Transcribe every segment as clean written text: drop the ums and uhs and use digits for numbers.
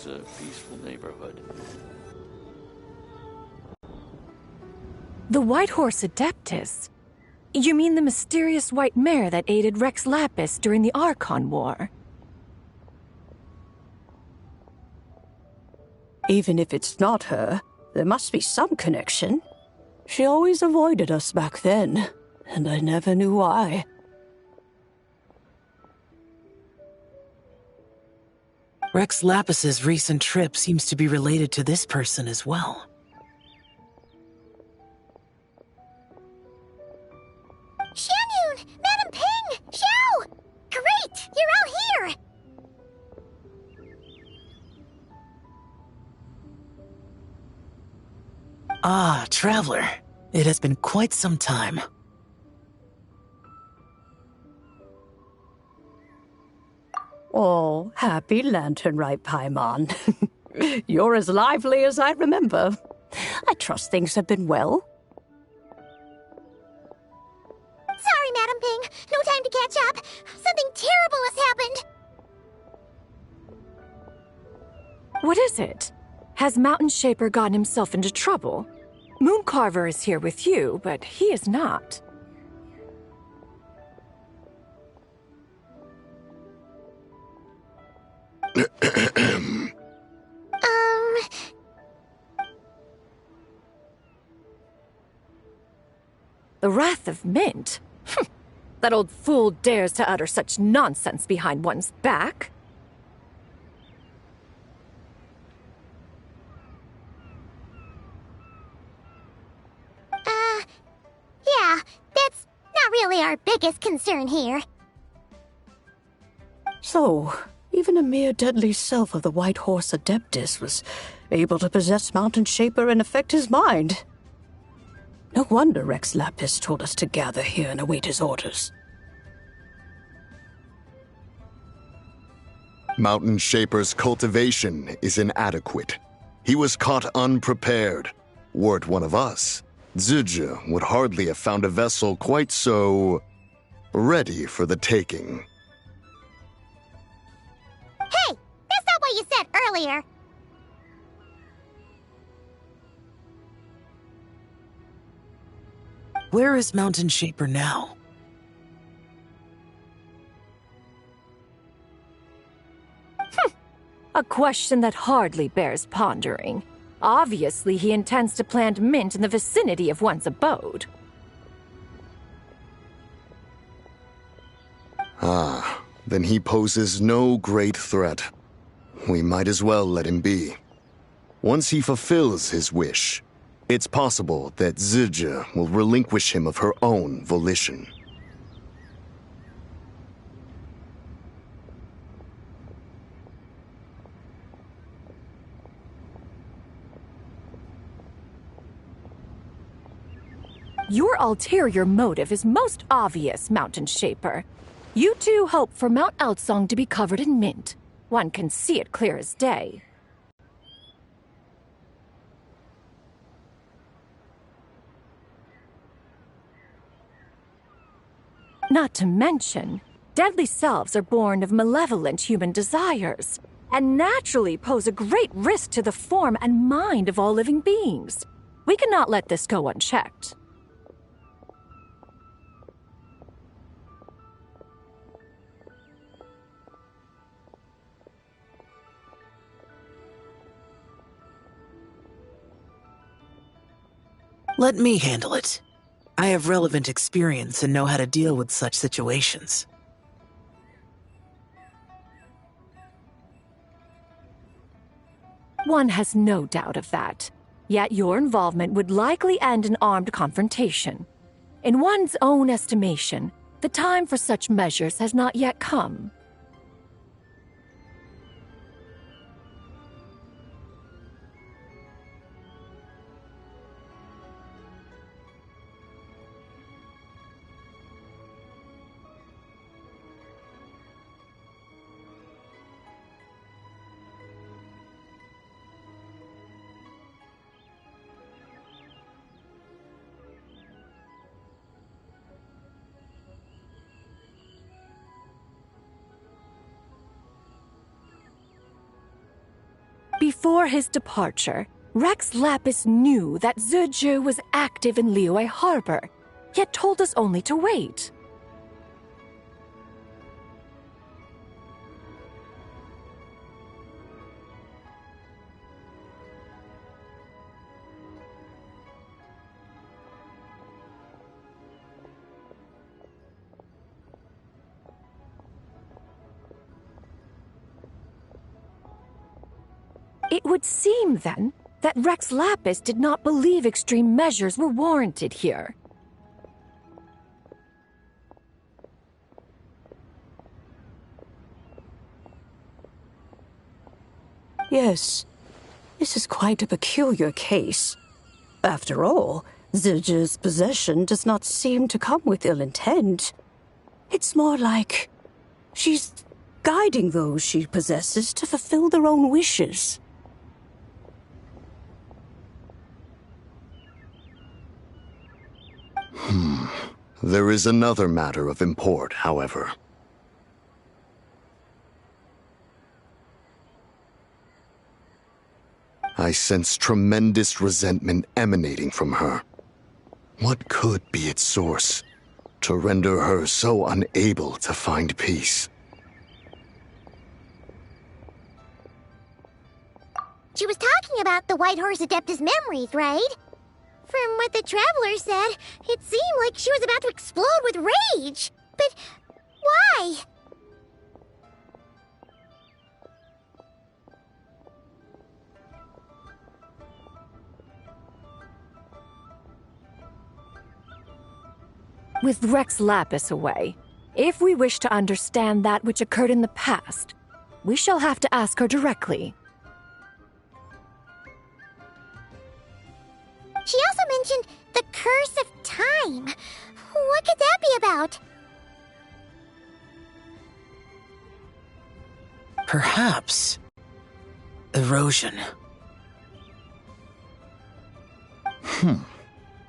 A peaceful neighborhood. The White Horse Adeptus? You mean the mysterious white mare that aided Rex Lapis during the Archon War? Even if it's not her, there must be some connection. She always avoided us back then, and I never knew why. Rex Lapis's recent trip seems to be related to this person as well. Xianyun! Madam Ping! Xiao! Great! You're out here! Ah, Traveler. It has been quite some time. Oh, happy lantern right, Paimon. You're as lively as I remember. I trust things have been well. Sorry, Madam Ping. No time to catch up. Something terrible has happened. What is it? Has Mountain Shaper gotten himself into trouble? Mooncarver is here with you, but he is not. The Wrath of Mint? That old fool dares to utter such nonsense behind one's back. Yeah, that's not really our biggest concern here. So, even a mere deadly self of the White Horse Adeptus was able to possess Mountain Shaper and affect his mind. No wonder Rex Lapis told us to gather here and await his orders. Mountain Shaper's cultivation is inadequate. He was caught unprepared. Were it one of us, Zizhi would hardly have found a vessel quite so ready for the taking. Hey, that's not what you said earlier. Where is Mountain Shaper now? A question that hardly bears pondering. Obviously, he intends to plant mint in the vicinity of one's abode. Ah, then he poses no great threat. We might as well let him be. Once he fulfills his wish, it's possible that Zizhi will relinquish him of her own volition. Your ulterior motive is most obvious, Mountain Shaper. You two hope for Mount Eltsong to be covered in mint. One can see it clear as day. Not to mention, deadly selves are born of malevolent human desires, and naturally pose a great risk to the form and mind of all living beings. We cannot let this go unchecked. Let me handle it. I have relevant experience and know how to deal with such situations. One has no doubt of that. Yet your involvement would likely end in armed confrontation. In one's own estimation, the time for such measures has not yet come. Before his departure, Rex Lapis knew that Zizhi was active in Liyue Harbor, yet told us only to wait. It would seem, then, that Rex Lapis did not believe extreme measures were warranted here. Yes, this is quite a peculiar case. After all, Zizhi's possession does not seem to come with ill intent. It's more like she's guiding those she possesses to fulfill their own wishes. There is another matter of import, however. I sense tremendous resentment emanating from her. What could be its source to render her so unable to find peace? She was talking about the White Horse Adeptus memories, right? From what the Traveler said, it seemed like she was about to explode with rage. But why? With Rex Lapis away, if we wish to understand that which occurred in the past, we shall have to ask her directly. She also mentioned the Curse of Time. What could that be about? Perhaps erosion.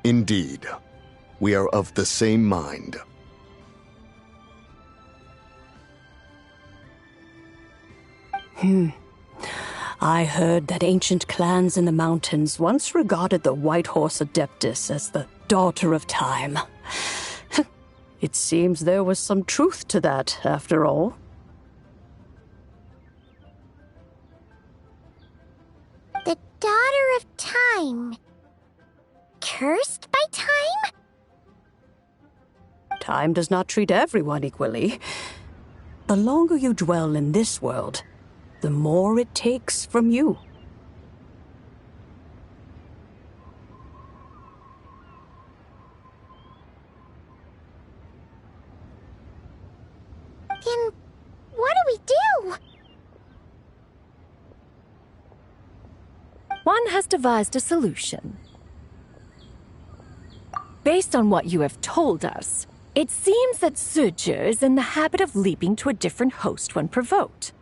Indeed. We are of the same mind. I heard that ancient clans in the mountains once regarded the White Horse Adeptus as the daughter of time. It seems there was some truth to that, after all. The Daughter of Time. Cursed by time? Time does not treat everyone equally. The longer you dwell in this world, the more it takes from you. Then what do we do? One has devised a solution. Based on what you have told us, it seems that Zizhi is in the habit of leaping to a different host when provoked.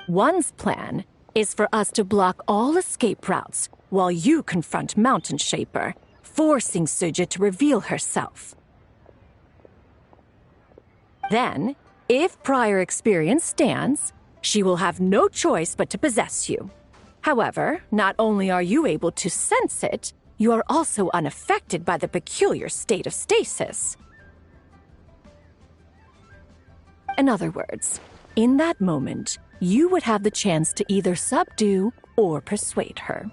One's plan is for us to block all escape routes while you confront Mountain Shaper, forcing Zizhi to reveal herself. Then, if prior experience stands, she will have no choice but to possess you. However, not only are you able to sense it, you are also unaffected by the peculiar state of stasis. In other words, in that moment, you would have the chance to either subdue or persuade her.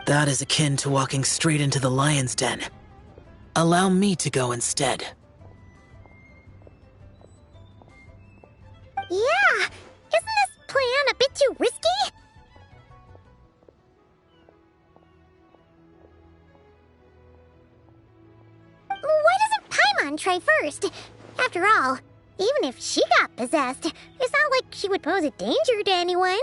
That is akin to walking straight into the lion's den. Allow me to go instead. try first. After all, even if she got possessed, it's not like she would pose a danger to anyone.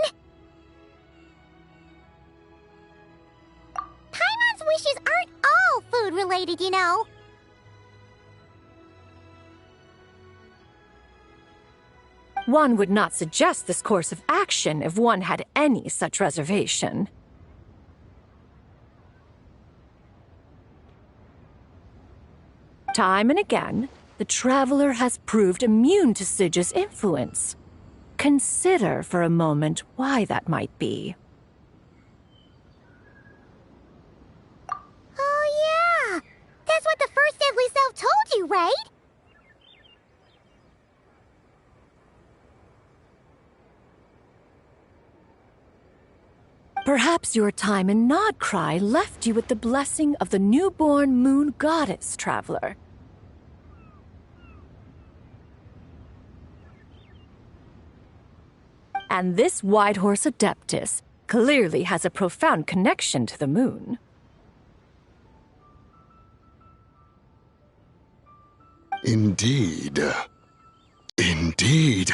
Paimon's wishes aren't all food-related, you know. One would not suggest this course of action if one had any such reservation. Time and again, the traveler has proved immune to Sidge's influence. Consider for a moment why that might be. Oh yeah! That's what the first deadly self told you, right? Perhaps your time in Nodcry left you with the blessing of the newborn moon goddess, traveler. And this Whitehorse Adeptus clearly has a profound connection to the moon. Indeed. Indeed.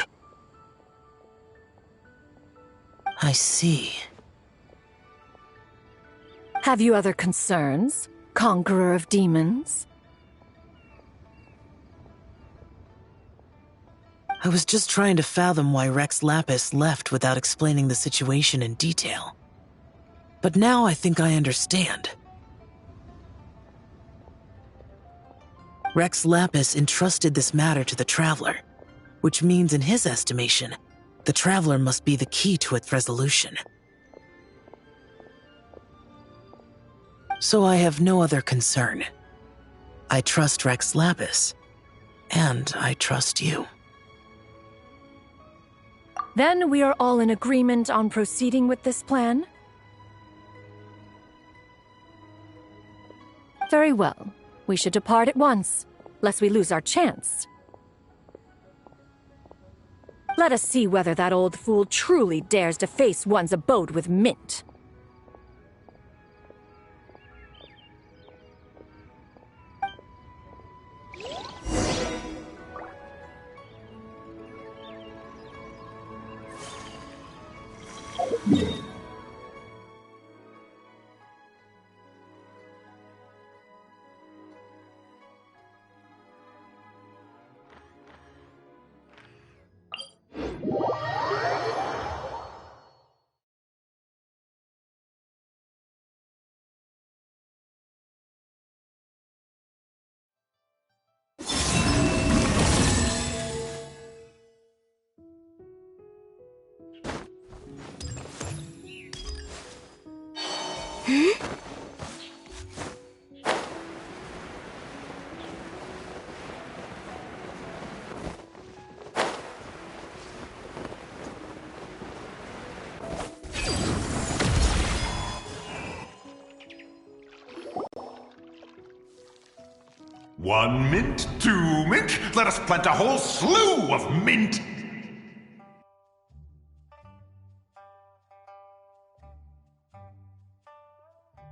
I see. Have you other concerns, conqueror of demons? I was just trying to fathom why Rex Lapis left without explaining the situation in detail. But now I think I understand. Rex Lapis entrusted this matter to the Traveler, which means in his estimation, the Traveler must be the key to its resolution. So I have no other concern. I trust Rex Lapis, and I trust you. Then we are all in agreement on proceeding with this plan? Very well. We should depart at once, lest we lose our chance. Let us see whether that old fool truly dares to face one's abode with Mint. One mint, two mint, let us plant a whole slew of mint!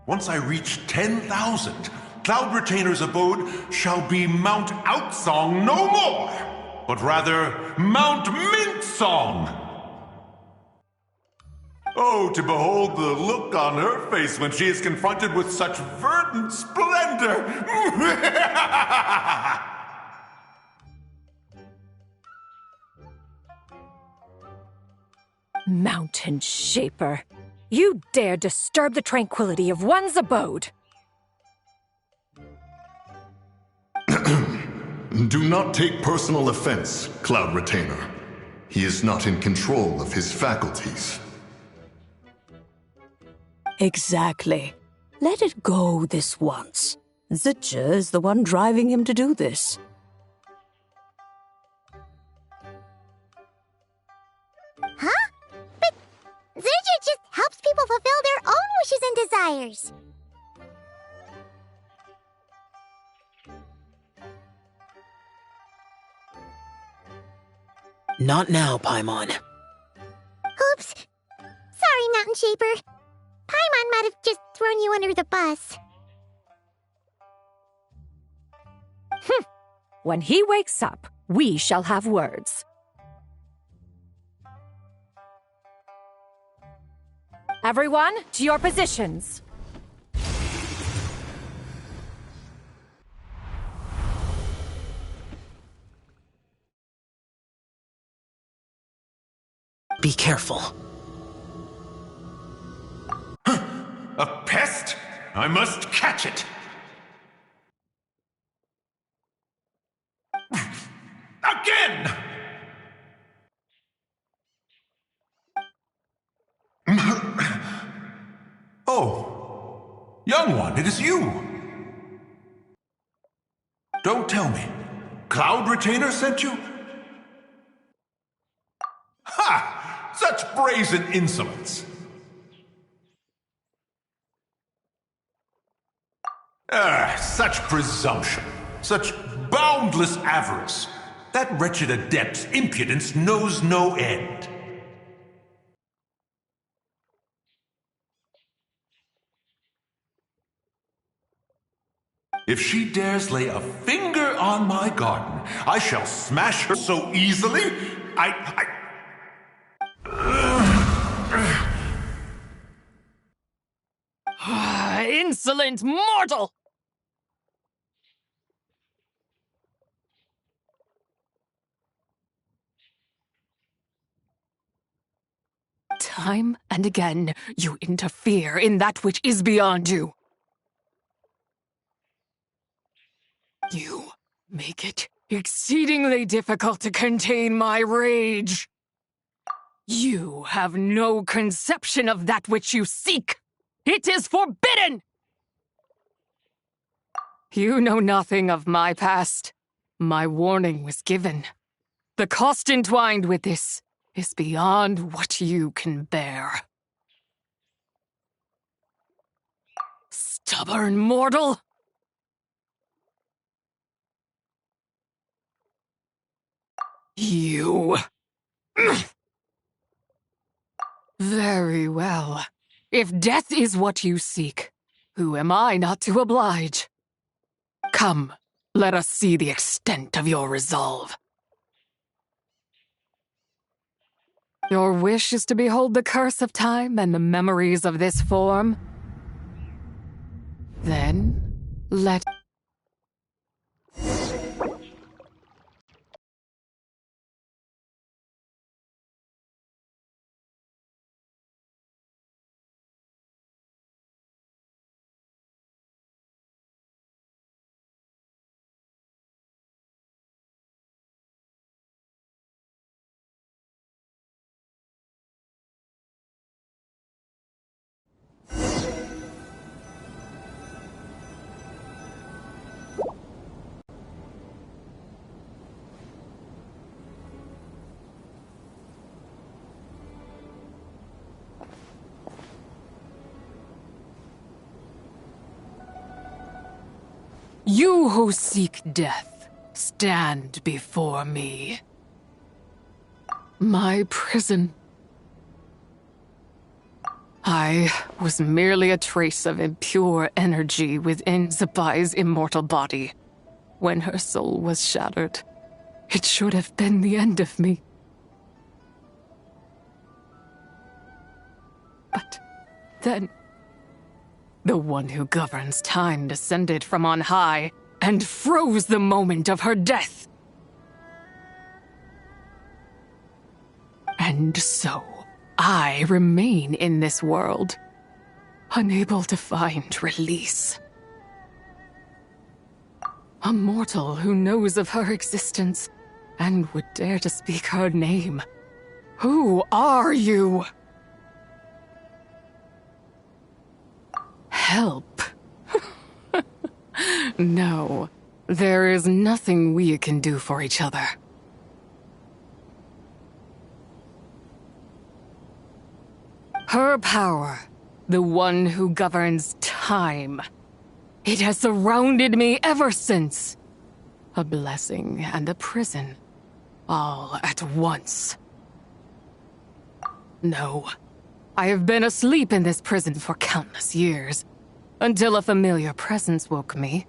Once I reach 10,000, Cloud Retainer's abode shall be Mount Outsong no more, but rather Mount Mintsong! Oh, to behold the look on her face when she is confronted with such verdant splendor! Mountain Shaper, you dare disturb the tranquility of one's abode! Do not take personal offense, Cloud Retainer. He is not in control of his faculties. Exactly. Let it go this once. Zitja is the one driving him to do this. Huh? But Zirja just helps people fulfill their own wishes and desires. Not now, Paimon. Oops. Sorry, Mountain Shaper. Paimon might have just thrown you under the bus. When he wakes up, we shall have words. Everyone, to your positions. Be careful. A pest? I must catch it! Again! Oh, young one, it is you! Don't tell me. Cloud Retainer sent you? Ha! Such brazen insolence! Such presumption! Such boundless avarice! That wretched adept's impudence knows no end. If she dares lay a finger on my garden, I shall smash her so easily, Insolent mortal! Time and again, you interfere in that which is beyond you. You make it exceedingly difficult to contain my rage. You have no conception of that which you seek. It is forbidden! You know nothing of my past. My warning was given. The cost entwined with this is beyond what you can bear. Stubborn mortal! You... Very well. If death is what you seek, who am I not to oblige? Come, let us see the extent of your resolve. Your wish is to behold the curse of time and the memories of this form? Then, let... You who seek death, stand before me. My prison. I was merely a trace of impure energy within Zabai's immortal body. When her soul was shattered, it should have been the end of me. But then... the one who governs time descended from on high and froze the moment of her death. And so, I remain in this world, unable to find release. A mortal who knows of her existence and would dare to speak her name. Who are you? Help. No, there is nothing we can do for each other. Her power, the one who governs time. It has surrounded me ever since. A blessing and a prison, all at once. No, I have been asleep in this prison for countless years, until a familiar presence woke me.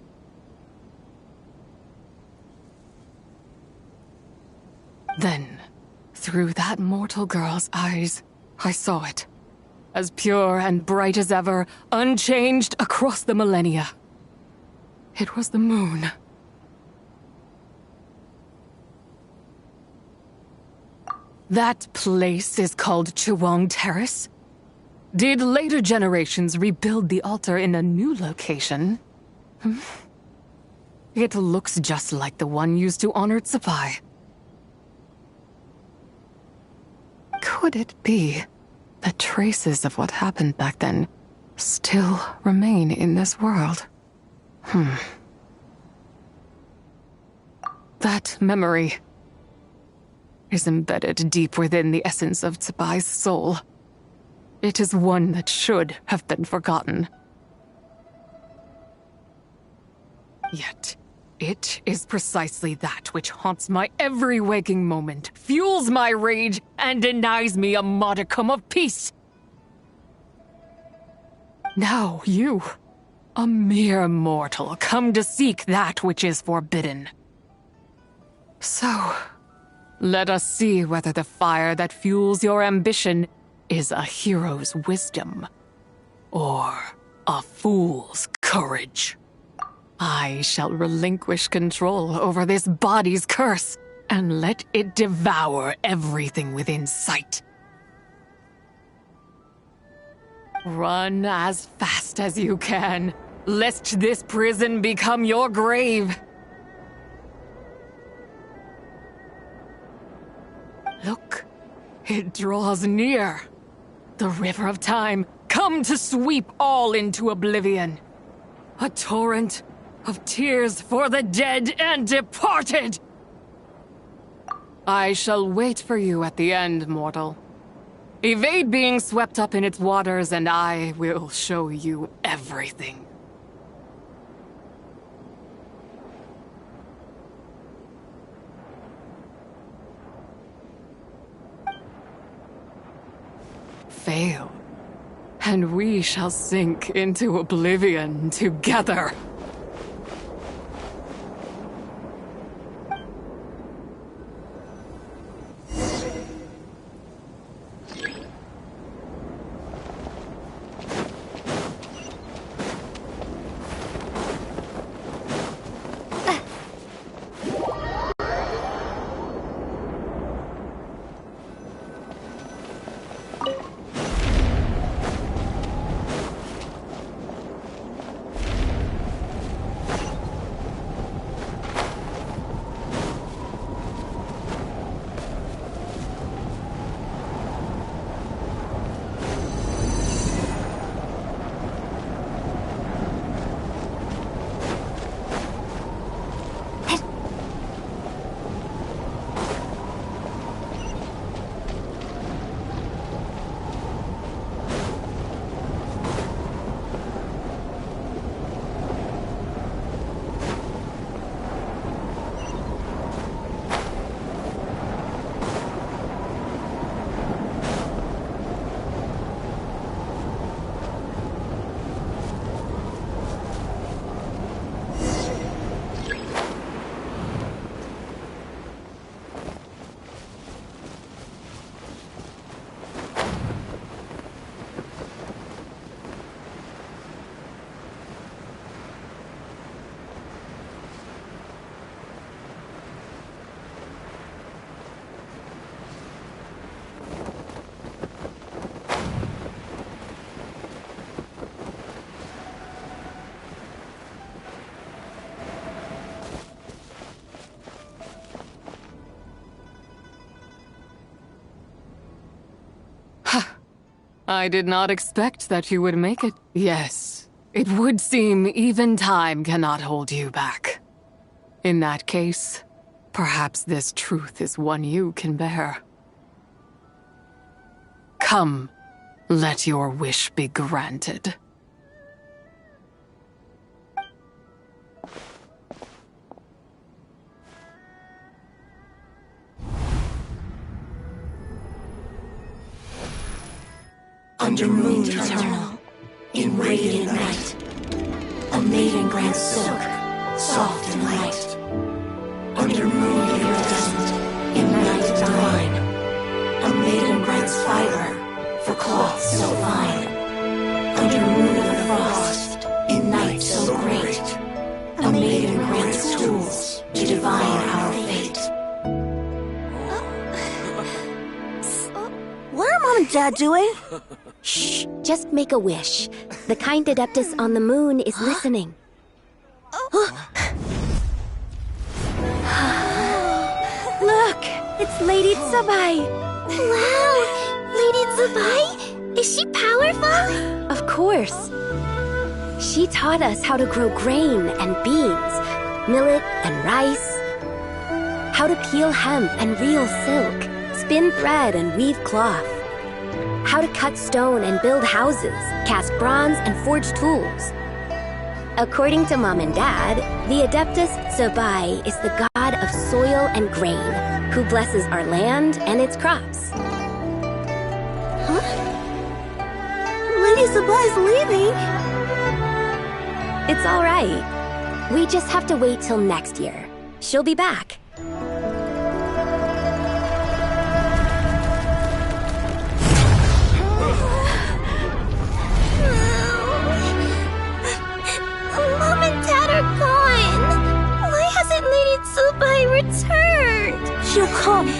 Then, through that mortal girl's eyes, I saw it. As pure and bright as ever, unchanged across the millennia. It was the moon. That place is called Chiwang Terrace. Did later generations rebuild the altar in a new location? It looks just like the one used to honor Tsupai. Could it be that traces of what happened back then still remain in this world? That memory is embedded deep within the essence of Tsubai's soul. It is one that should have been forgotten. Yet, it is precisely that which haunts my every waking moment, fuels my rage, and denies me a modicum of peace. Now you, a mere mortal, come to seek that which is forbidden. So, let us see whether the fire that fuels your ambition is a hero's wisdom or a fool's courage. I shall relinquish control over this body's curse and let it devour everything within sight. Run as fast as you can, lest this prison become your grave. Look, it draws near. The river of time, come to sweep all into oblivion. A torrent of tears for the dead and departed. I shall wait for you at the end, mortal. Evade being swept up in its waters, and I will show you everything. Fail, and we shall sink into oblivion together. I did not expect that you would make it. Yes, it would seem even time cannot hold you back. In that case, perhaps this truth is one you can bear. Come, let your wish be granted. Under moon eternal, in radiant night, a maiden grants silk, soft and light. Under moon iridescent, in night cloth so fine, under moon of frost, in night so great, a maiden grants tools to divine our fate. What are Mom and Dad doing? Shh, just make a wish. The kind Adeptus on the moon is listening. Look, it's Lady Tsubai. Wow, Lady Tsubai? Is she powerful? Of course. She taught us how to grow grain and beans, millet and rice, how to peel hemp and reel silk, spin thread and weave cloth, how to cut stone and build houses, cast bronze and forge tools. According to Mom and Dad, the Adeptus Tsubai is the god of soil and grain, who blesses our land and its crops. Huh? Lady Tsubai's leaving? It's all right. We just have to wait till next year. She'll be back. Mom and Dad are gone. Why hasn't Lady Tsubai returned? She'll come.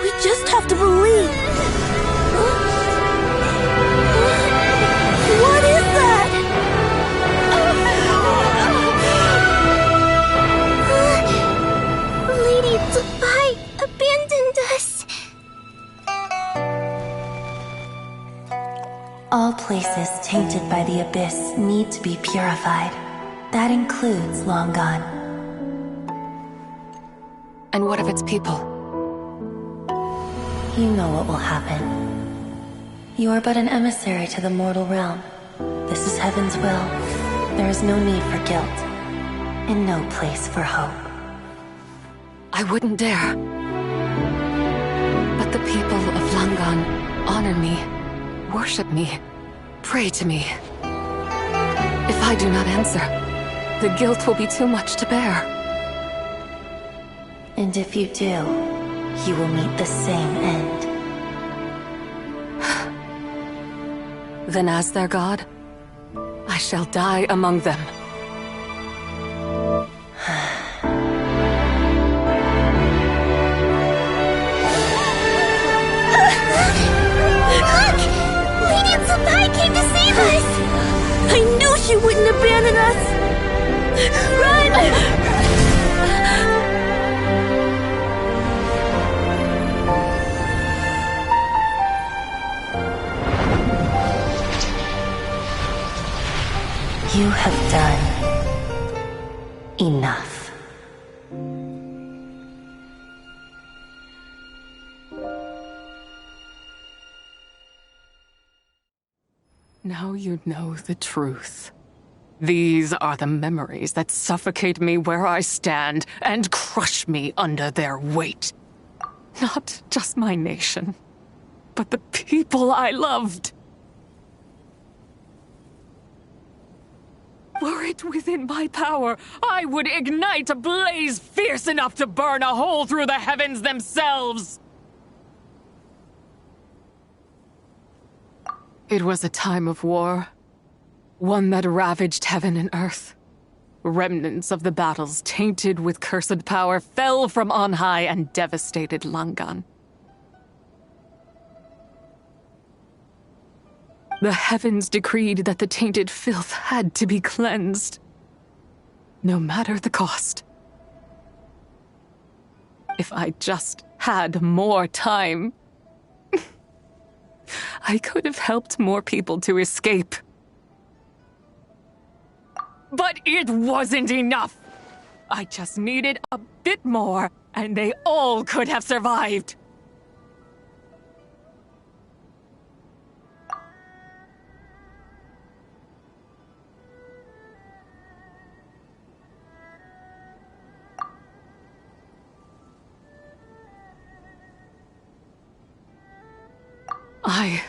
We just have to believe. What is that? Lady Tsubai abandoned us. All places tainted by the abyss need to be purified. That includes Long Gone. And what of its people? You know what will happen. You are but an emissary to the mortal realm. This is Heaven's will. There is no need for guilt, and no place for hope. I wouldn't dare. But the people of Langan honor me, worship me, pray to me. If I do not answer, the guilt will be too much to bear. And if you do, you will meet the same end. Then as their god, I shall die among them. Look! Lady Tsubai came to save us! I knew she wouldn't abandon us! Run! You have done enough. Now you know the truth. These are the memories that suffocate me where I stand and crush me under their weight. Not just my nation, but the people I loved. Were it within my power, I would ignite a blaze fierce enough to burn a hole through the heavens themselves. It was a time of war, one that ravaged heaven and earth. Remnants of the battles tainted with cursed power fell from on high and devastated Langan. The heavens decreed that the tainted filth had to be cleansed, no matter the cost. If I just had more time, I could have helped more people to escape. But it wasn't enough. I just needed a bit more, and they all could have survived. I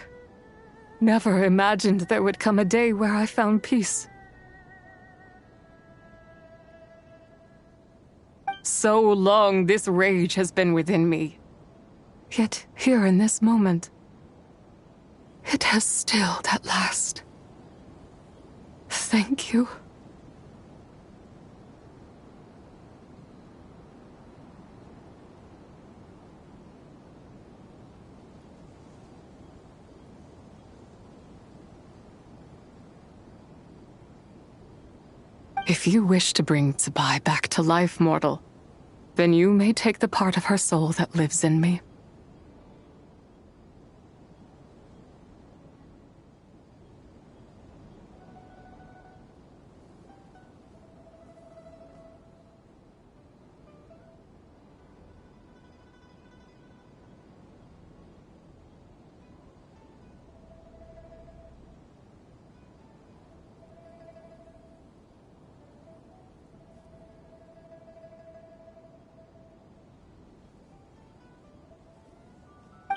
never imagined there would come a day where I found peace. So long this rage has been within me. Yet here in this moment, It has stilled at last. Thank you. If you wish to bring Tsubai back to life, mortal, then you may take the part of her soul that lives in me.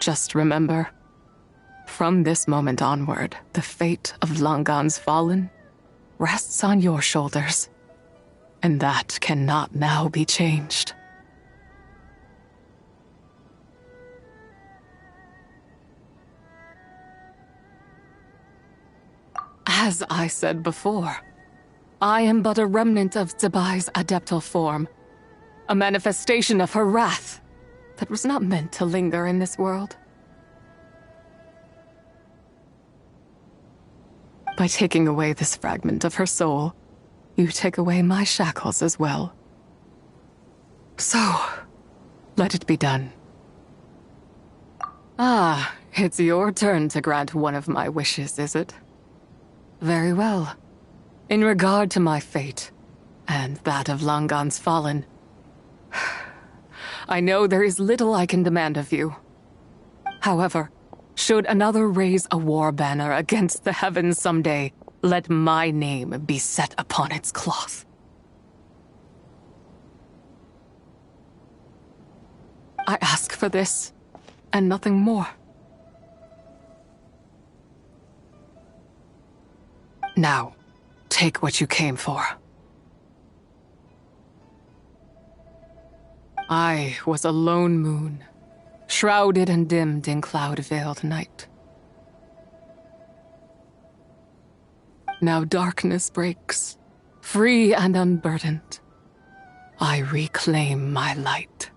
Just remember, from this moment onward, the fate of Langan's fallen rests on your shoulders, and that cannot now be changed. As I said before, I am but a remnant of Tsubai's adeptal form, a manifestation of her wrath that was not meant to linger in this world. By taking away this fragment of her soul, you take away my shackles as well. So, let it be done. Ah, it's your turn to grant one of my wishes, is it? Very well. In regard to my fate, and that of Langan's fallen, I know there is little I can demand of you. However, should another raise a war banner against the heavens someday, let my name be set upon its cloth. I ask for this, and nothing more. Now, take what you came for. I was a lone moon, shrouded and dimmed in cloud-veiled night. Now darkness breaks, free and unburdened. I reclaim my light.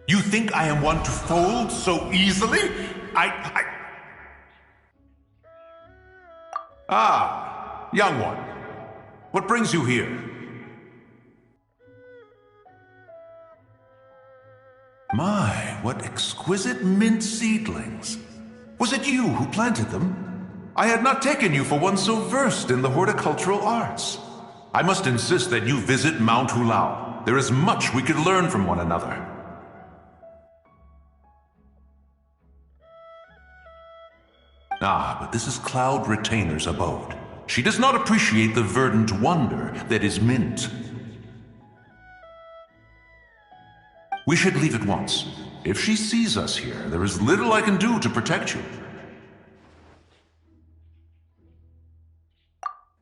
You think I am one to fold so easily? Ah, young one. What brings you here? My, what exquisite mint seedlings. Was it you who planted them? I had not taken you for one so versed in the horticultural arts. I must insist that you visit Mount Hulao. There is much we could learn from one another. Ah, but this is Cloud Retainer's abode. She does not appreciate the verdant wonder that is mint. We should leave at once. If she sees us here, there is little I can do to protect you.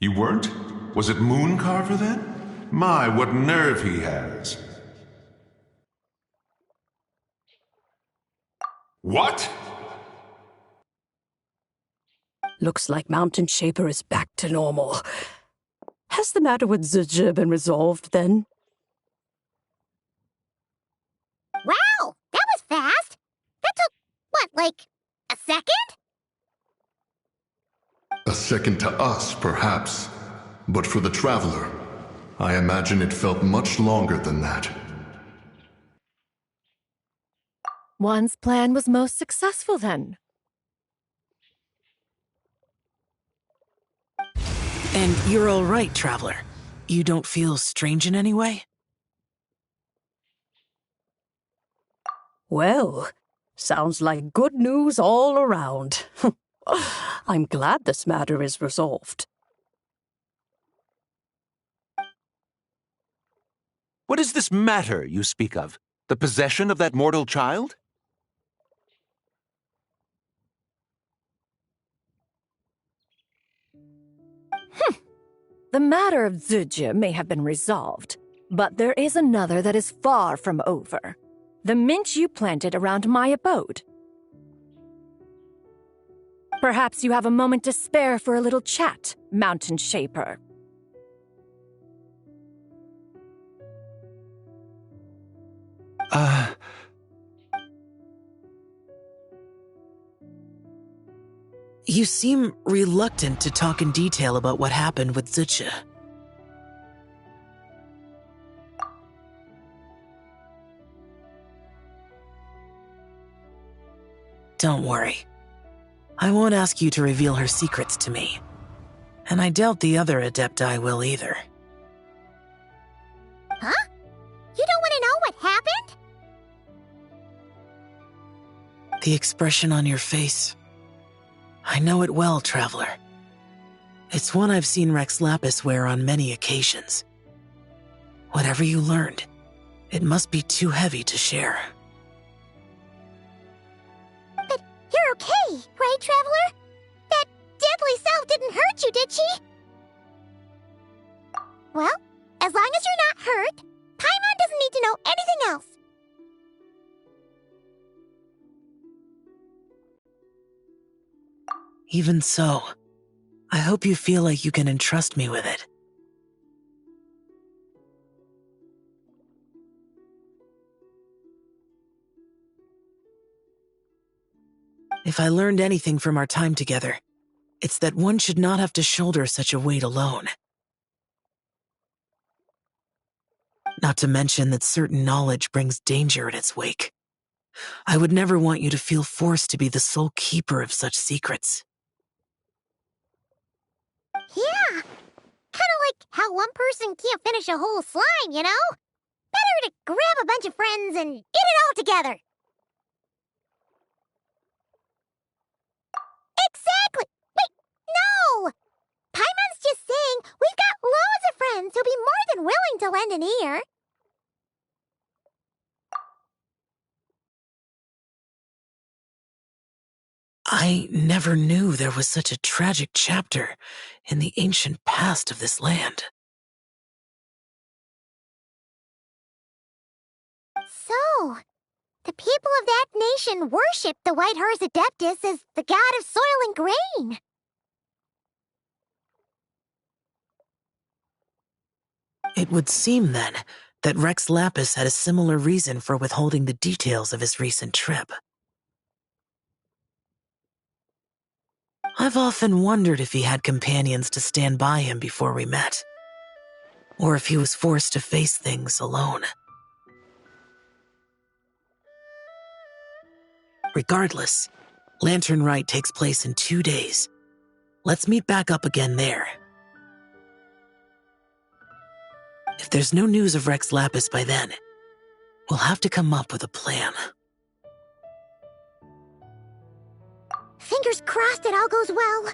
You weren't? Was it Mooncarver then? My, what nerve he has. What? Looks like Mountain Shaper is back to normal. Has the matter with Zizhi been resolved, then? Wow, that was fast. That took, what, like, a second? A second to us, perhaps. But for the Traveler, I imagine it felt much longer than that. One's plan was most successful then. And you're all right, Traveler. You don't feel strange in any way? Well, sounds like good news all around. I'm glad this matter is resolved. What is this matter you speak of? The possession of that mortal child? The matter of Zuje may have been resolved, but there is another that is far from over. The mint you planted around my abode. Perhaps you have a moment to spare for a little chat, Mountain Shaper. You seem reluctant to talk in detail about what happened with Zucha. Don't worry. I won't ask you to reveal her secrets to me. And I doubt the other Adepti will either. Huh? You don't want to know what happened? The expression on your face. I know it well, Traveler. It's one I've seen Rex Lapis wear on many occasions. Whatever you learned, it must be too heavy to share. But you're okay, right, Traveler? That deadly self didn't hurt you, did she? Well, as long as you're not hurt, Paimon doesn't need to know anything else. Even so, I hope you feel like you can entrust me with it. If I learned anything from our time together, it's that one should not have to shoulder such a weight alone. Not to mention that certain knowledge brings danger in its wake. I would never want you to feel forced to be the sole keeper of such secrets. Yeah, kind of like how one person can't finish a whole slime, you know? Better to grab a bunch of friends and eat it all together. Exactly! Wait, no! Paimon's just saying we've got loads of friends who'll be more than willing to lend an ear. I never knew there was such a tragic chapter in the ancient past of this land. So, the people of that nation worship the White Horse Adeptus as the god of soil and grain. It would seem, then, that Rex Lapis had a similar reason for withholding the details of his recent trip. I've often wondered if he had companions to stand by him before we met, or if he was forced to face things alone. Regardless, Lantern Rite takes place in 2 days. Let's meet back up again there. If there's no news of Rex Lapis by then, we'll have to come up with a plan. Fingers crossed it all goes well.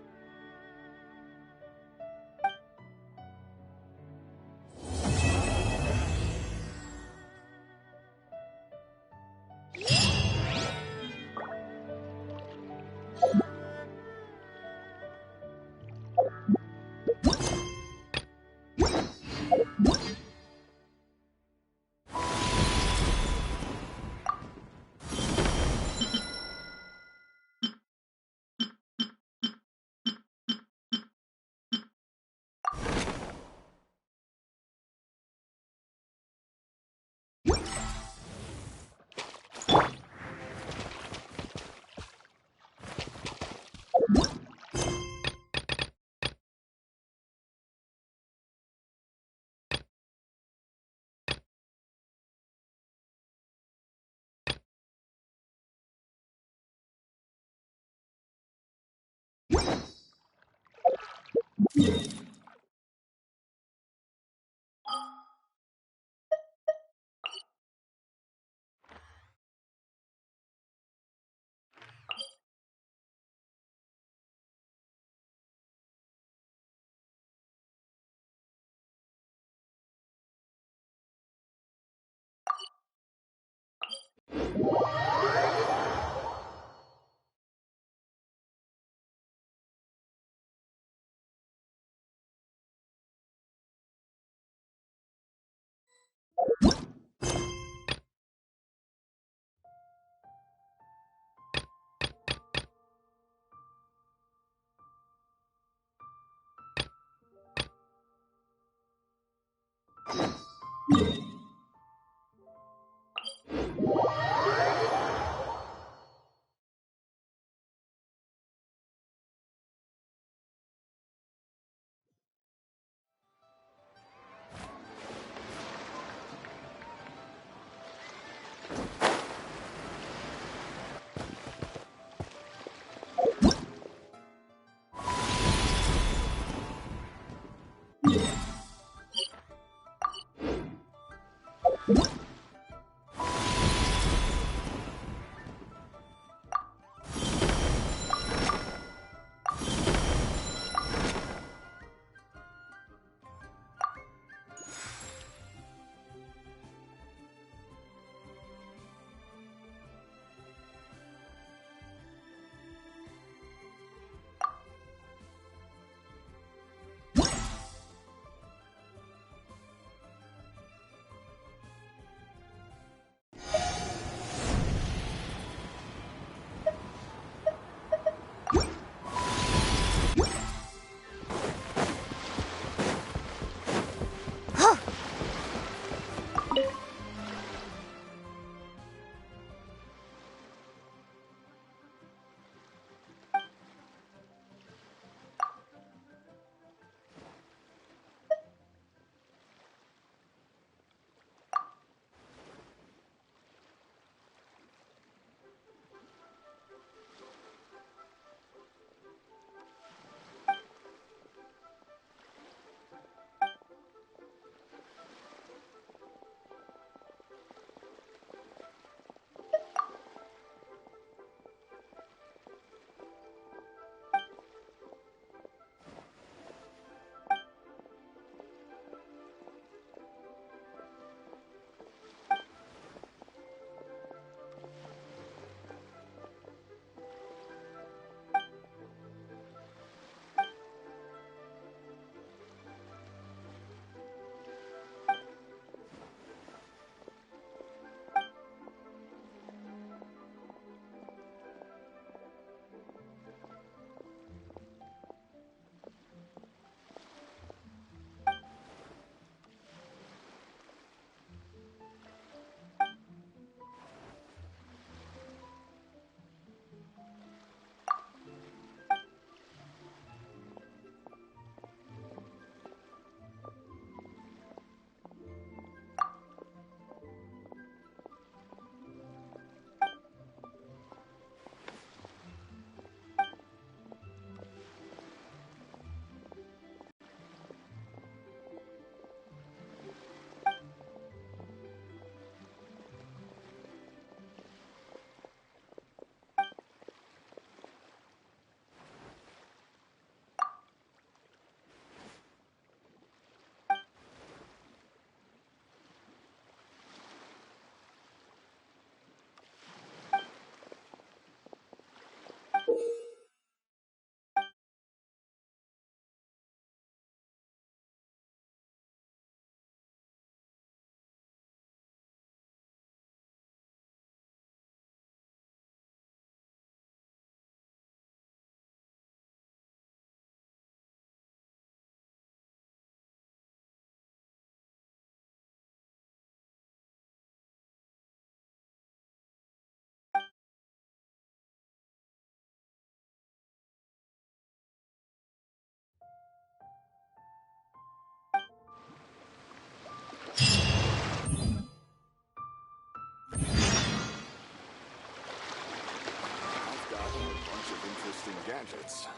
I've got a bunch of interesting gadgets,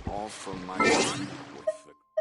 all from my with the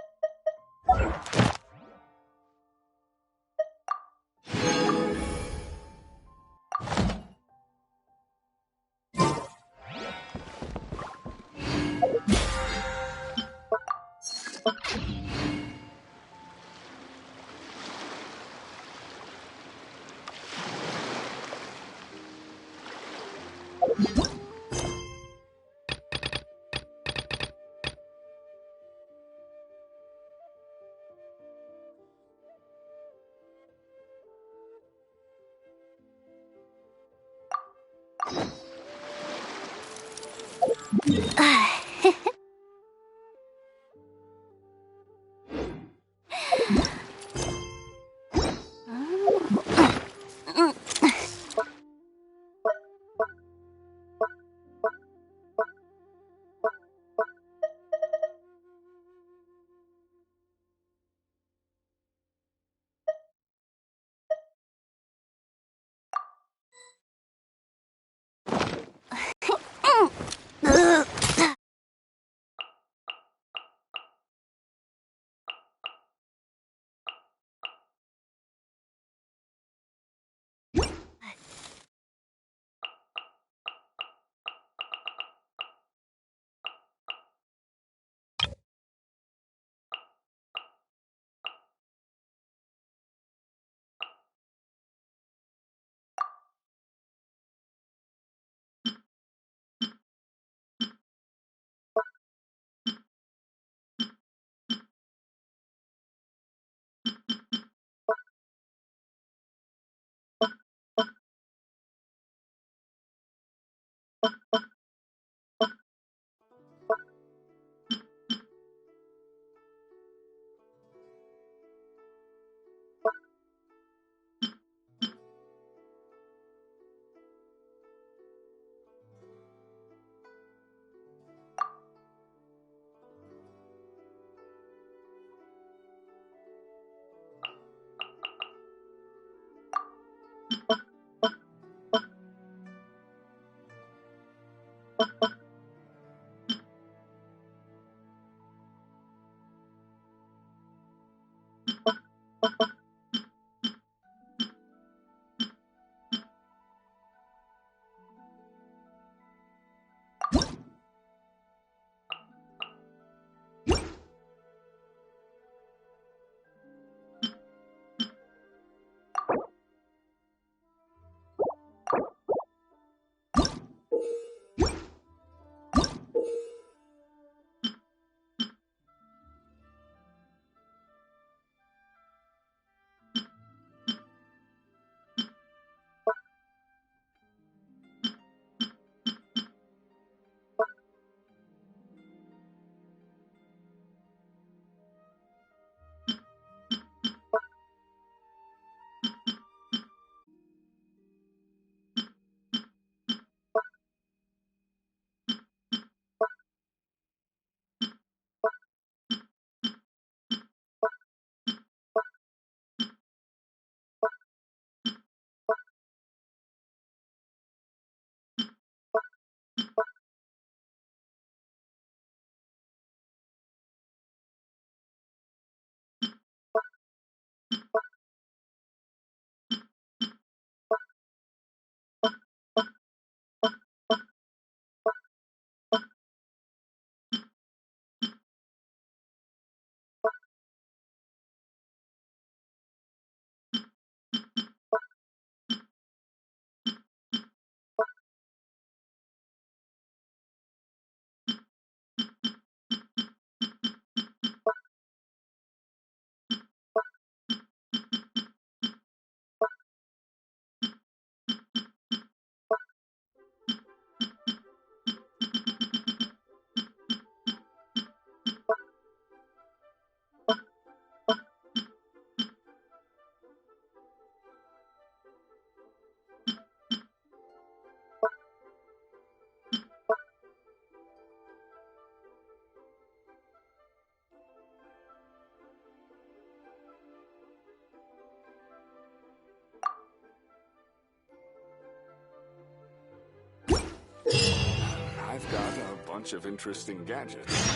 I've got a bunch of interesting gadgets,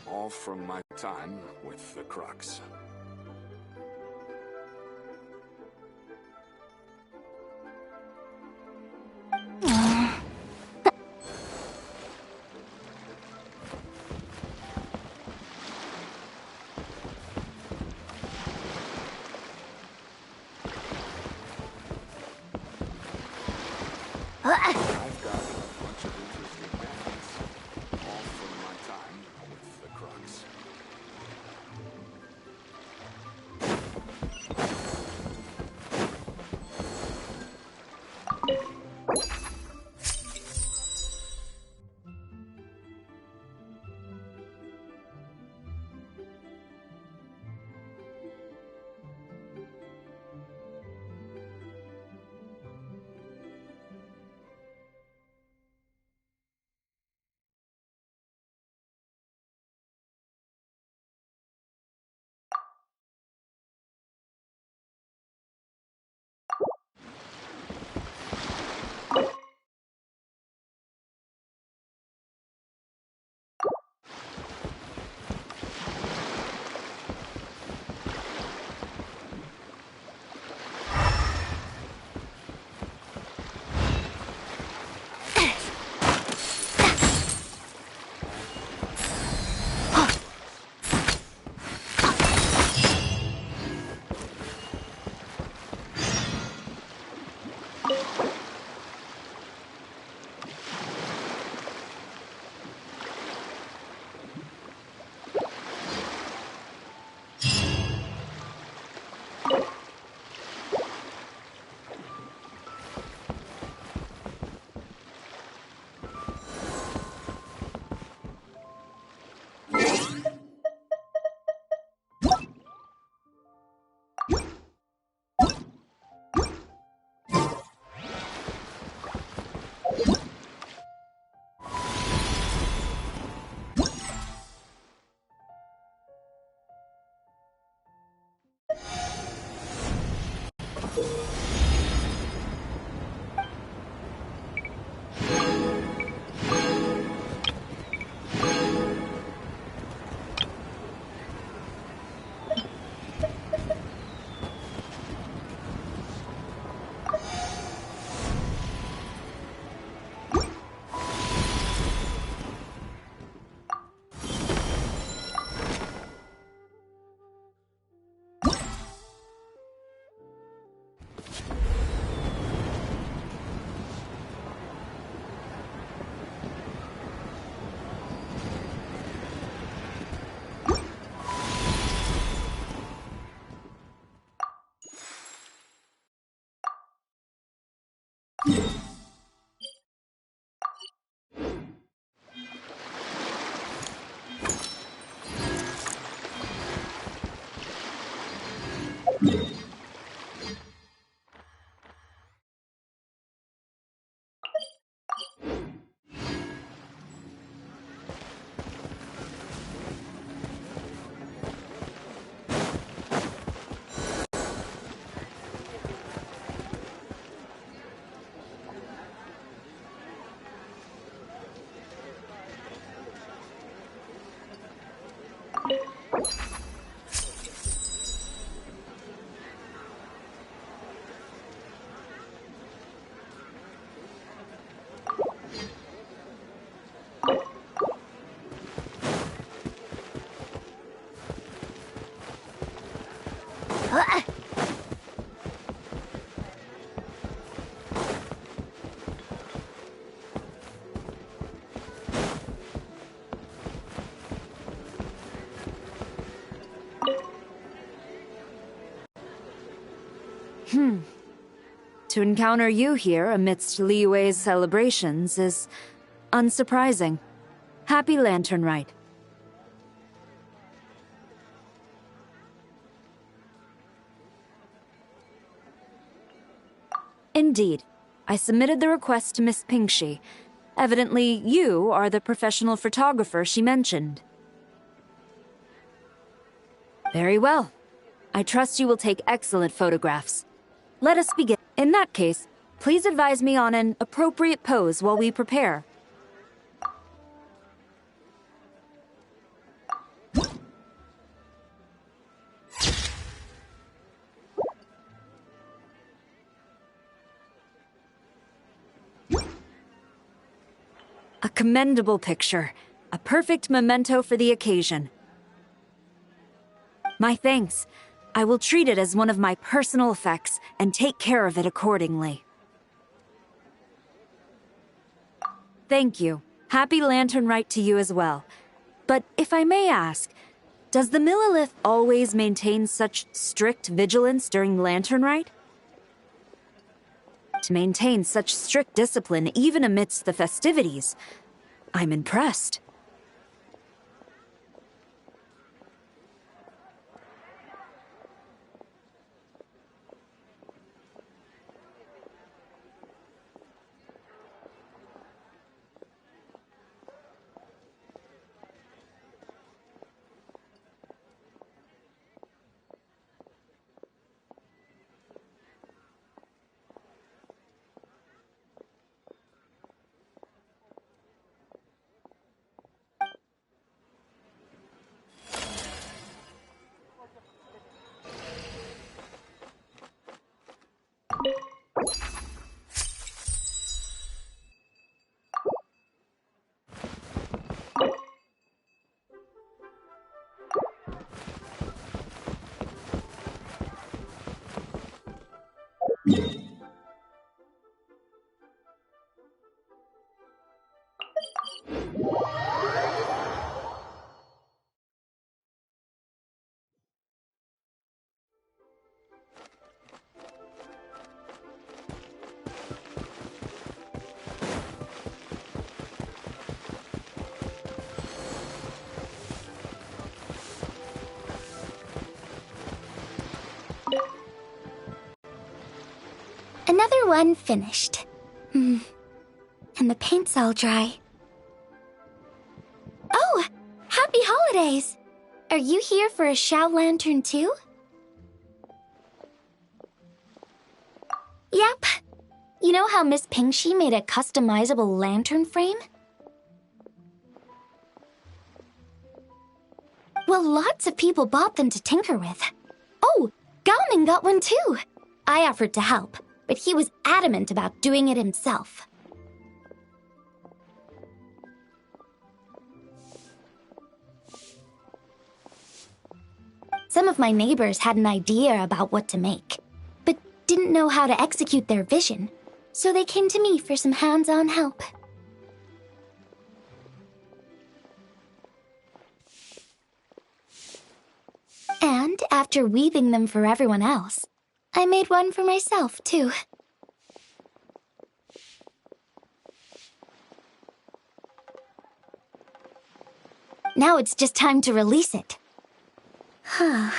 all from my time with the Crux. To encounter you here amidst Liyue's celebrations is unsurprising. Happy Lantern Rite. Indeed. I submitted the request to Miss Pingxi. Evidently, you are the professional photographer she mentioned. Very well. I trust you will take excellent photographs. Let us begin. In that case, please advise me on an appropriate pose while we prepare. A commendable picture. A perfect memento for the occasion. My thanks. I will treat it as one of my personal effects and take care of it accordingly. Thank you. Happy Lantern Rite to you as well. But if I may ask, does the Millilith always maintain such strict vigilance during Lantern Rite? To maintain such strict discipline even amidst the festivities, I'm impressed. Another one finished. And the paint's all dry. Oh! Happy holidays! Are you here for a Shao Lantern too? Yep. You know how Miss Pingxi made a customizable lantern frame? Well, lots of people bought them to tinker with. Oh, Gaoming got one too! I offered to help, but he was adamant about doing it himself. Some of my neighbors had an idea about what to make, but didn't know how to execute their vision, so they came to me for some hands-on help. And after weaving them for everyone else, I made one for myself, too. Now it's just time to release it. Huh.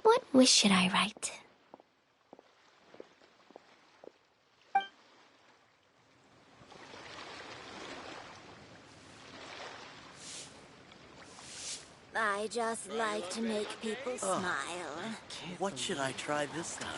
What Which should I write? I just like to make people smile. What should I try this time?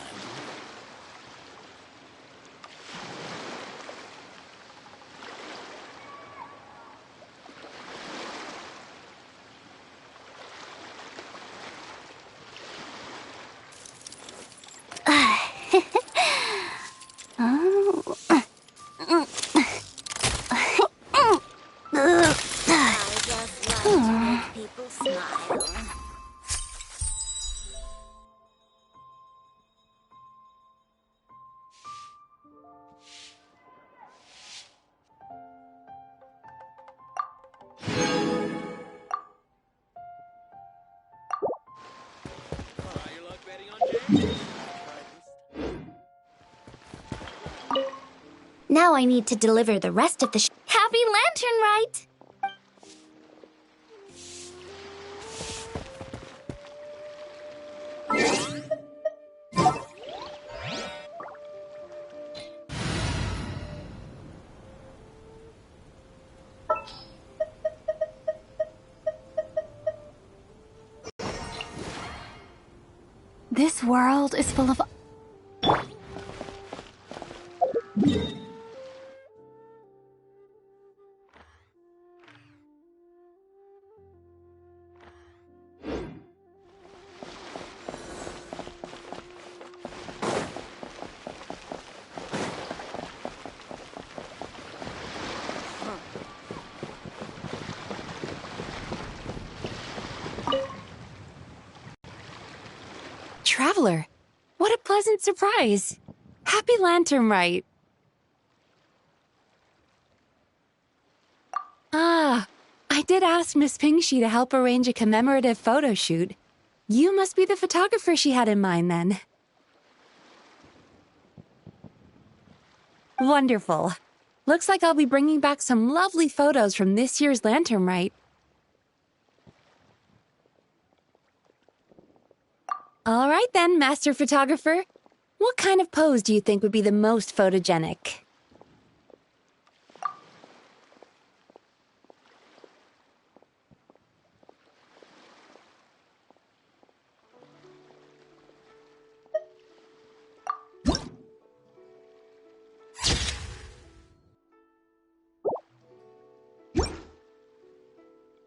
Now I need to deliver the rest of the Happy Lantern Rite! This world is full of... Traveler, what a pleasant surprise. Happy Lantern Rite. Ah, I did ask Miss Pingshi to help arrange a commemorative photo shoot. You must be the photographer she had in mind, then. Wonderful. Looks like I'll be bringing back some lovely photos from this year's Lantern Rite. All right then, Master Photographer. What kind of pose do you think would be the most photogenic?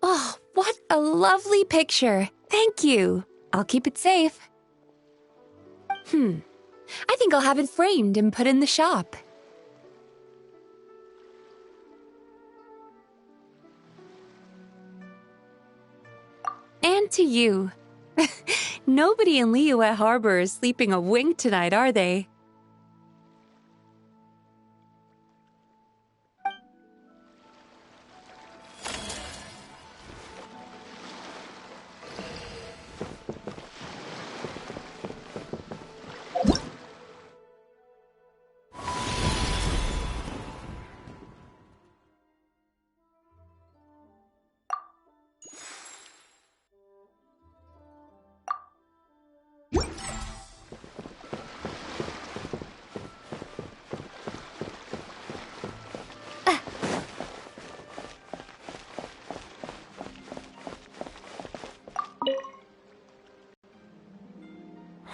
Oh, what a lovely picture. Thank you. I'll keep it safe. I think I'll have it framed and put in the shop. And to you. Nobody in Liyue Harbor is sleeping a wink tonight, are they?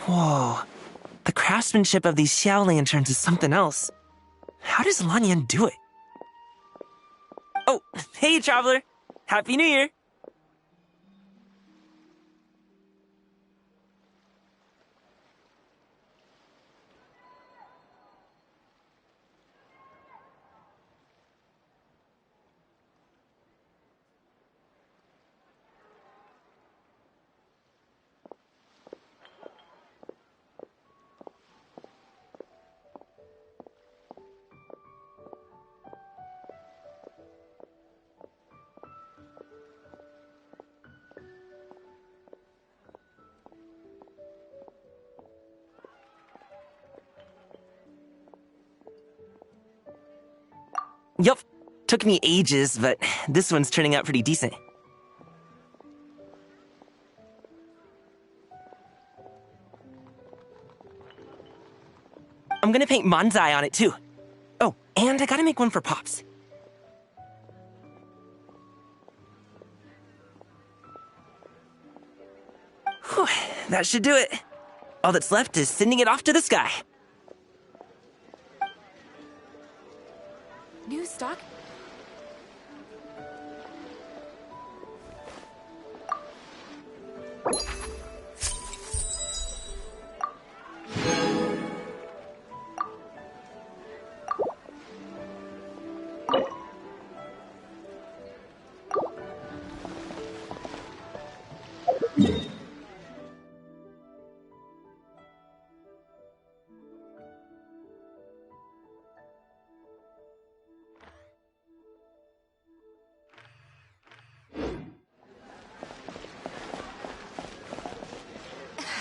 Whoa. The craftsmanship of these Xiao lanterns is something else. How does Lanyan do it? Oh, hey, Traveler! Happy New Year! Yup. Took me ages, but this one's turning out pretty decent. I'm gonna paint Manzai on it too. Oh, and I gotta make one for Pops. Whew, that should do it. All that's left is sending it off to the sky. New stock?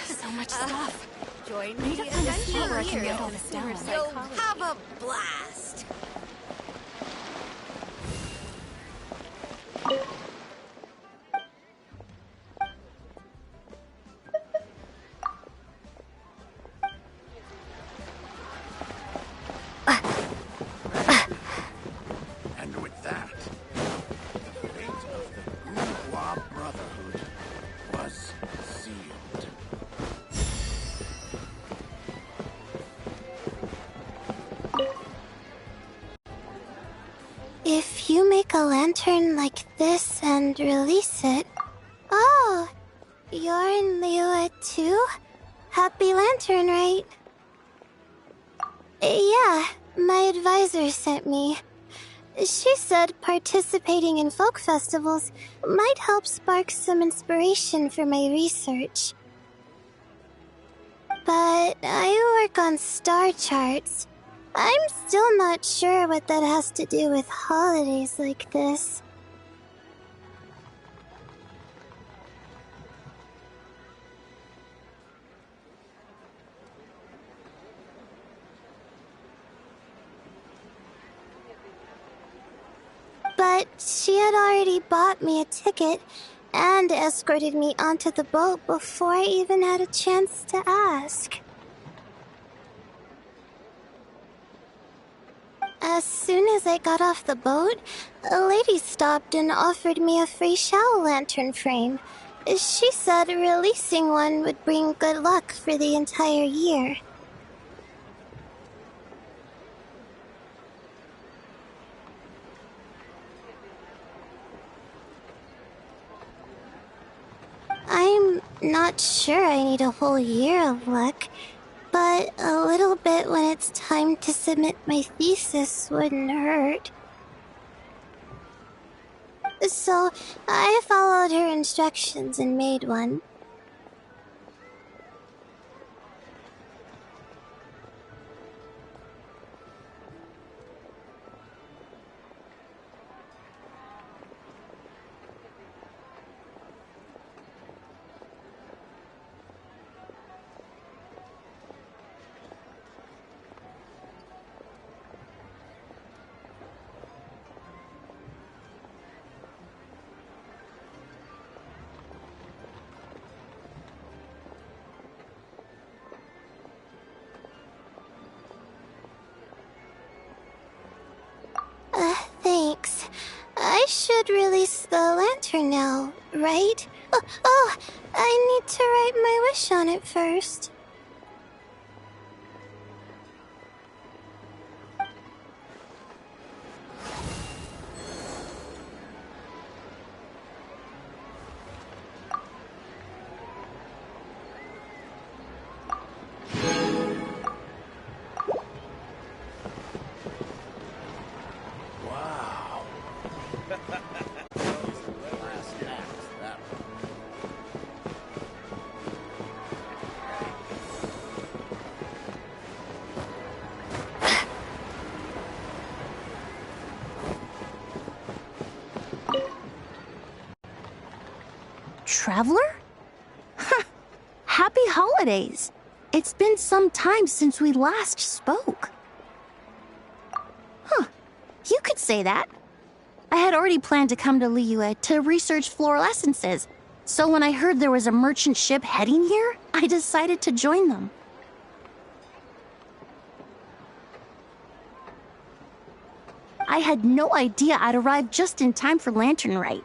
So much stuff. Join me me at the and store where I can write all this down. You'll have a blast. And with that, the fate of the Bourgeois Brotherhood was sealed. If you make a lantern like this and release it... Oh, you're in Liyue too? Happy Lantern, right? Yeah, my advisor sent me. She said participating in folk festivals might help spark some inspiration for my research. But I work on star charts. I'm still not sure what that has to do with holidays like this. But she had already bought me a ticket and escorted me onto the boat before I even had a chance to ask. As soon as I got off the boat, a lady stopped and offered me a free shadow lantern frame. She said releasing one would bring good luck for the entire year. I'm not sure I need a whole year of luck, but a little bit when it's time to submit my thesis wouldn't hurt. So I followed her instructions and made one. Thanks. I should release the lantern now, right? Oh, I need to write my wish on it first. Traveler? Happy holidays! It's been some time since we last spoke. You could say that. I had already planned to come to Liyue to research floral essences, so when I heard there was a merchant ship heading here, I decided to join them. I had no idea I'd arrive just in time for Lantern Rite.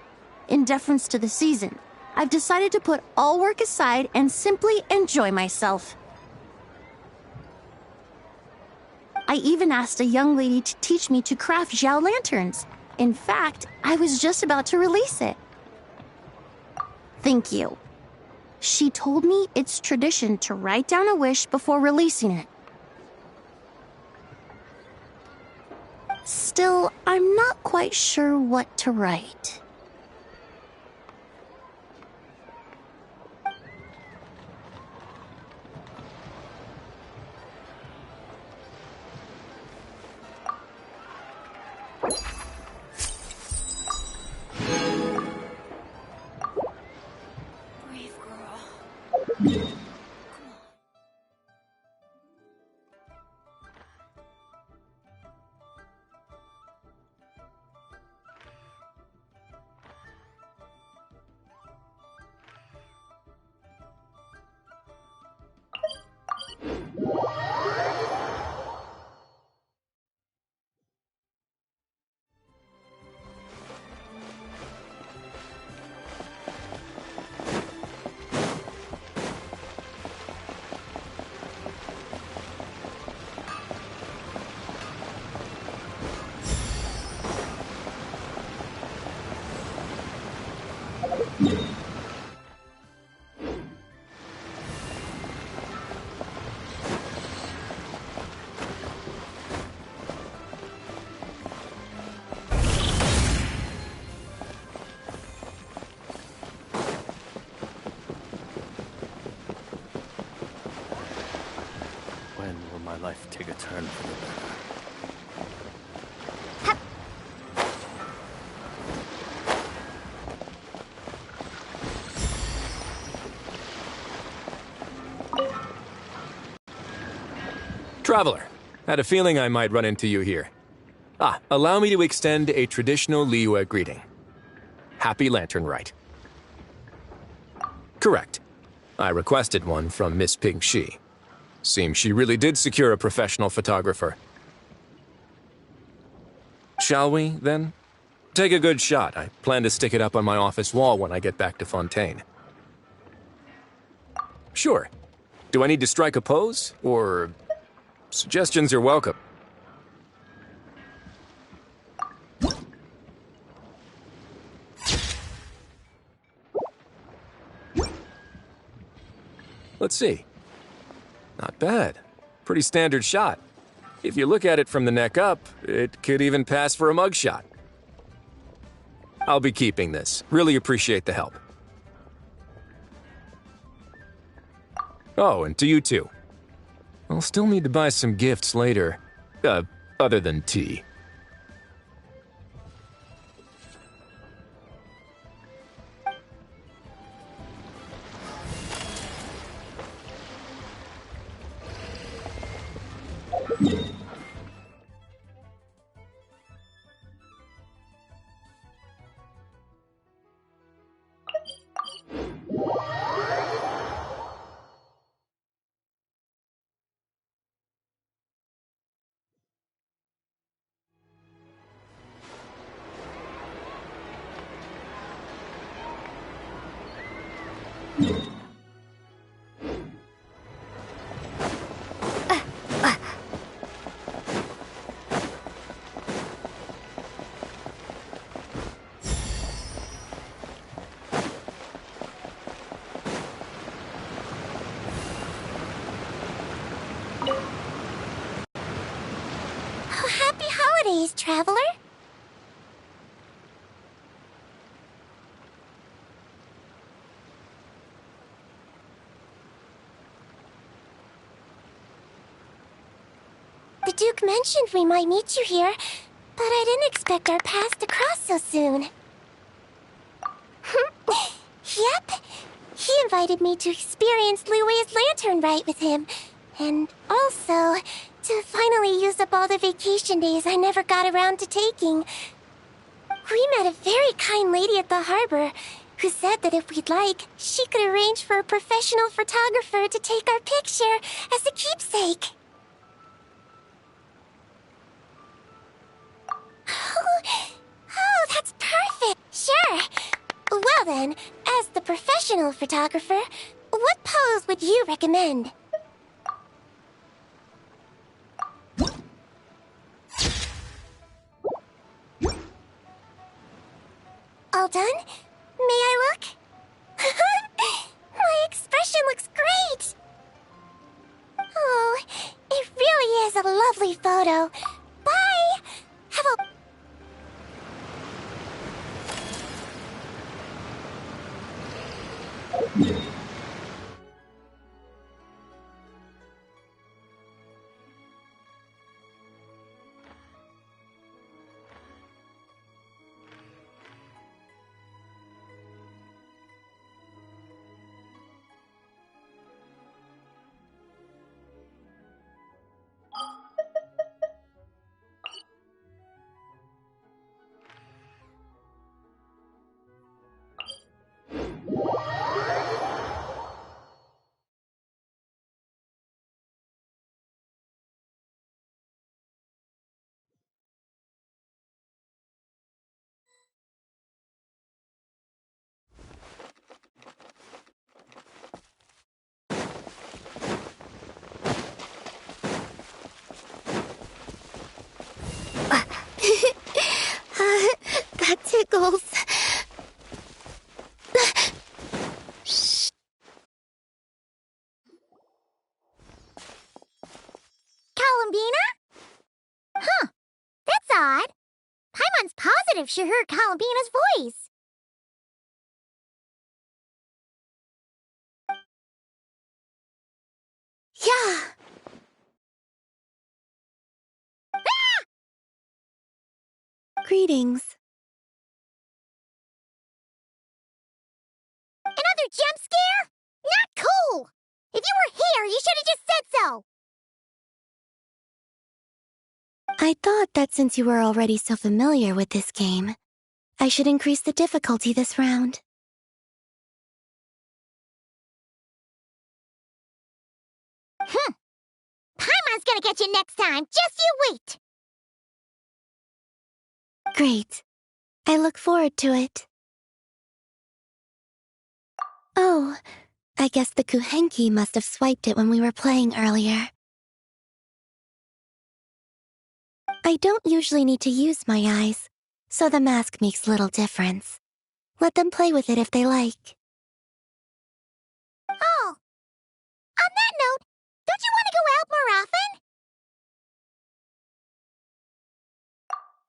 In deference to the season, I've decided to put all work aside and simply enjoy myself. I even asked a young lady to teach me to craft Xiao lanterns. In fact, I was just about to release it. Thank you. She told me it's tradition to write down a wish before releasing it. Still, I'm not quite sure what to write. Brave girl. When will my life take a turn for the better? Traveler, had a feeling I might run into you here. Allow me to extend a traditional Liyue greeting. Happy Lantern Rite. Correct. I requested one from Miss Ping Shi. Seems she really did secure a professional photographer. Shall we, then? Take a good shot. I plan to stick it up on my office wall when I get back to Fontaine. Sure. Do I need to strike a pose, or... Suggestions are welcome. Let's see. Not bad. Pretty standard shot. If you look at it from the neck up, it could even pass for a mugshot. I'll be keeping this. Really appreciate the help. Oh, and to you too. I'll still need to buy some gifts later. Other than tea. Happy holidays, traveler! The Duke mentioned we might meet you here, but I didn't expect our paths to cross so soon. Yep. He invited me to experience Liyue's Lantern Rite with him, and also to finally use up all the vacation days I never got around to taking. We met a very kind lady at the harbor who said that if we'd like, she could arrange for a professional photographer to take our picture as a keepsake. Oh, that's perfect! Sure. Well then, as the professional photographer, what pose would you recommend? All done? May I look? My expression looks great! Oh, it really is a lovely photo. Bye! Have a... that tickles. Columbina? Huh. That's odd. Paimon's positive she heard Columbina's voice. Yeah. Ah! Greetings. Another jump scare? Not cool! If you were here, you should have just said so! I thought that since you were already so familiar with this game, I should increase the difficulty this round. Paimon's gonna get you next time, just you wait! Great. I look forward to it. Oh, I guess the Kuhenki must have swiped it when we were playing earlier. I don't usually need to use my eyes, so the mask makes little difference. Let them play with it if they like. Oh! On that note, don't you want to go out more often?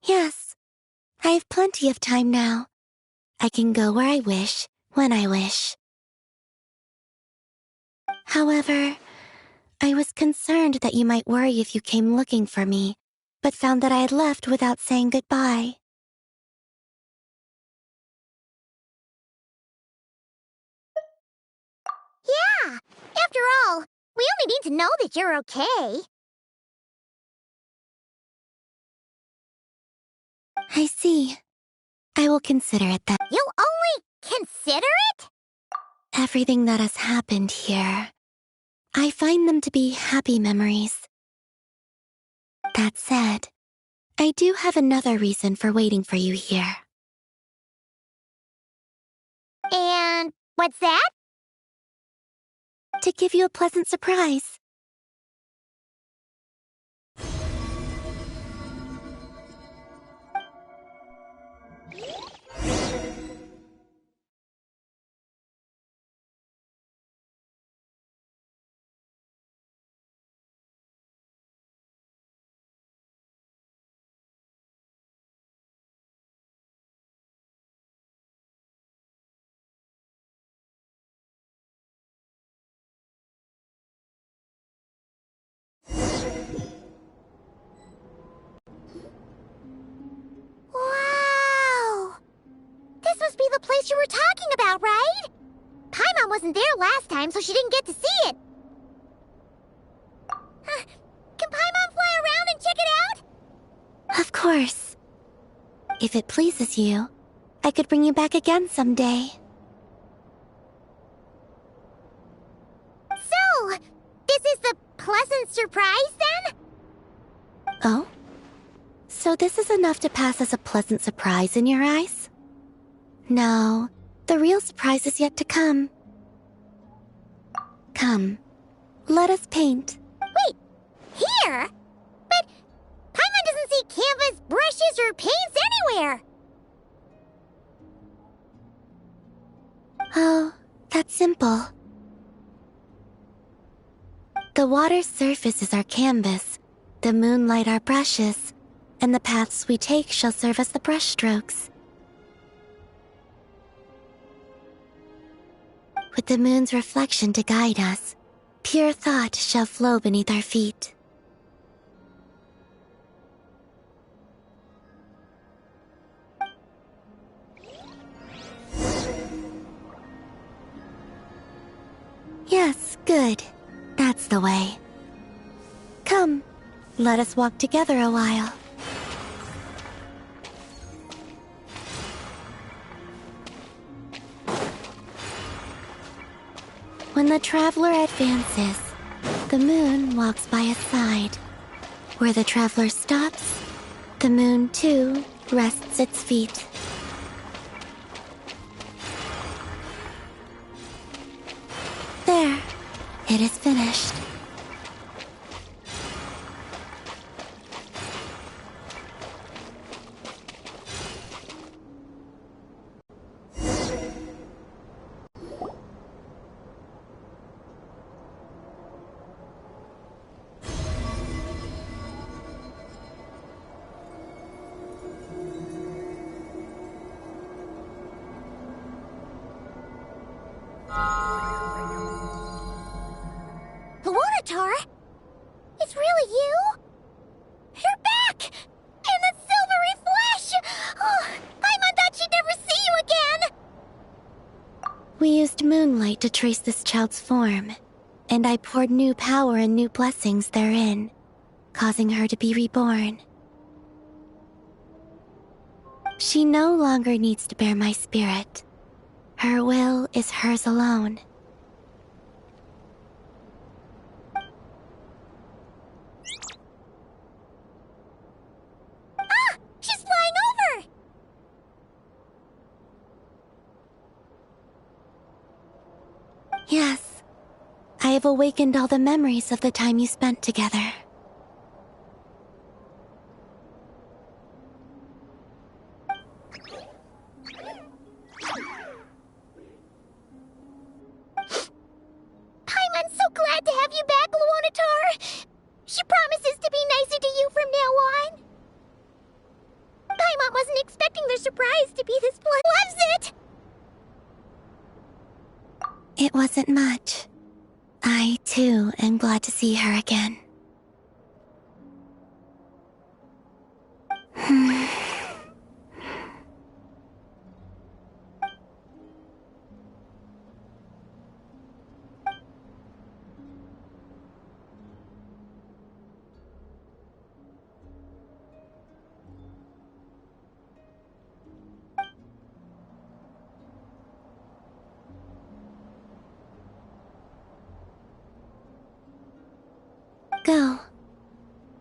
Yes. I have plenty of time now. I can go where I wish, when I wish. However, I was concerned that you might worry if you came looking for me, but found that I had left without saying goodbye. Yeah! After all, we only need to know that you're okay. I see. I will consider it then. You'll only consider it? Everything that has happened here, I find them to be happy memories. That said, I do have another reason for waiting for you here. And what's that? To give you a pleasant surprise. Wow! This must be the place you were talking about, right? Paimon wasn't there last time, so she didn't get to see it. Can Paimon fly around and check it out? Of course. If it pleases you, I could bring you back again someday. So, this is the pleasant surprise, then? Oh? So So this is enough to pass as a pleasant surprise in your eyes? No, the real surprise is yet to come. Come, let us paint. Wait, here? But Paimon doesn't see canvas, brushes, or paints anywhere. Oh, that's simple. The water's surface is our canvas, the moonlight our brushes, and the paths we take shall serve as the brush strokes. With the moon's reflection to guide us, pure thought shall flow beneath our feet. Yes, good. That's the way. Come, let us walk together a while. When the traveler advances, the moon walks by his side. Where the traveler stops, the moon too rests its feet. There, it is finished. Luanatar? It's really you? You're back! In the silvery flesh! Oh, Paimon thought she'd never see you again! We used moonlight to trace this child's form, and I poured new power and new blessings therein, causing her to be reborn. She no longer needs to bear my spirit. Her will is hers alone. Ah! She's flying over! Yes, I have awakened all the memories of the time you spent together. Paimon's so glad to have you back, Luanatar! She promises to be nicer to you from now on. Paimon wasn't expecting their surprise to be this loves it! It wasn't much. I, too, am glad to see her again. Go.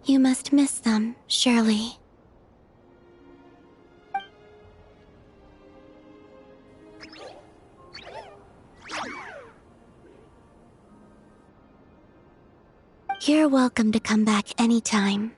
You must miss them, surely. You're welcome to come back anytime.